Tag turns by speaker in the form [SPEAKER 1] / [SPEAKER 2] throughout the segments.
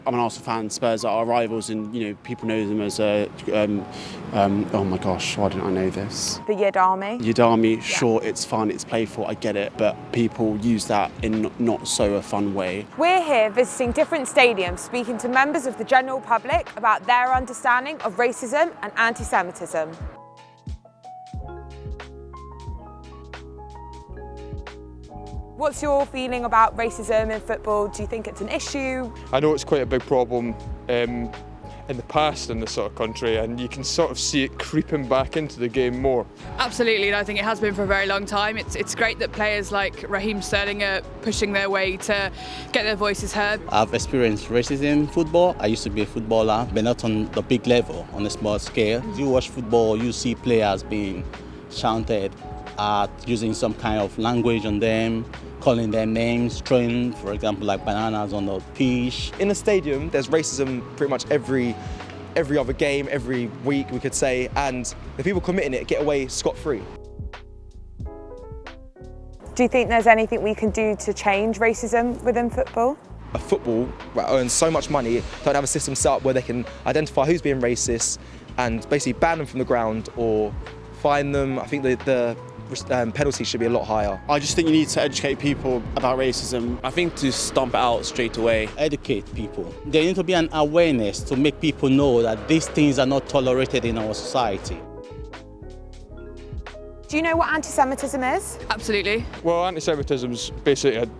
[SPEAKER 1] I'm an Arsenal fan. Spurs are our rivals, and people know them as oh my gosh, why didn't I know this?
[SPEAKER 2] The Yid Army.
[SPEAKER 1] Yid Army, sure, it's fun, it's playful, I get it, but people use that in not so a fun way.
[SPEAKER 2] We're here visiting different stadiums, speaking to members of the general public about their understanding of racism and anti-Semitism. What's your feeling about racism in football? Do you think it's an issue?
[SPEAKER 3] I know it's quite a big problem in the past in this sort of country, and you can sort of see it creeping back into the game more.
[SPEAKER 4] Absolutely, and I think it has been for a very long time. It's great that players like Raheem Sterling are pushing their way to get their voices heard.
[SPEAKER 5] I've experienced racism in football. I used to be a footballer, but not on the big level, on a small scale. You watch football, you see players being shouted at, using some kind of language on them, calling them names, throwing, for example, like bananas on the pitch.
[SPEAKER 6] In a stadium, there's racism pretty much every other game, every week, we could say, and the people committing it get away scot-free.
[SPEAKER 2] Do you think there's anything we can do to change racism within football?
[SPEAKER 6] A football that earns so much money don't have a system set up where they can identify who's being racist and basically ban them from the ground or fine them. I think the penalty should be a lot higher.
[SPEAKER 1] I just think you need to educate people about racism.
[SPEAKER 7] I think to stomp it out straight away.
[SPEAKER 5] Educate people. There needs to be an awareness to make people know that these things are not tolerated in our society.
[SPEAKER 2] Do you know what anti-Semitism is?
[SPEAKER 4] Absolutely.
[SPEAKER 3] Well, anti-Semitism is basically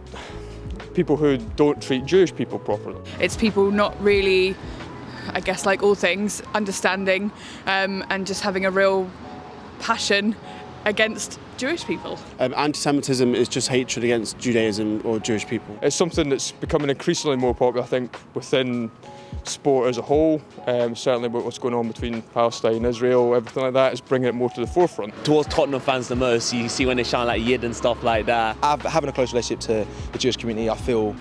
[SPEAKER 3] people who don't treat Jewish people properly.
[SPEAKER 4] It's people not really, I guess like all things, understanding and just having a real passion against Jewish people.
[SPEAKER 1] Anti-Semitism is just hatred against Judaism or Jewish people.
[SPEAKER 3] It's something that's becoming increasingly more popular, I think, within sport as a whole. Certainly with what's going on between Palestine and Israel, everything like that is bringing it more to the forefront.
[SPEAKER 7] Towards Tottenham fans the most, you see when they shout like Yid and stuff like that.
[SPEAKER 6] Having a close relationship to the Jewish community, I feel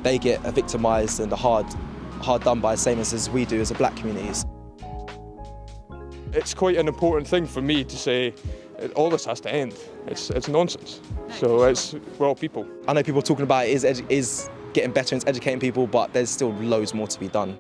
[SPEAKER 6] they get victimised and hard done by, same as we do as the black communities.
[SPEAKER 3] It's quite an important thing for me to say all this has to end. It's nonsense. So we're all people.
[SPEAKER 6] I know people talking about it is getting better and it's educating people, but there's still loads more to be done.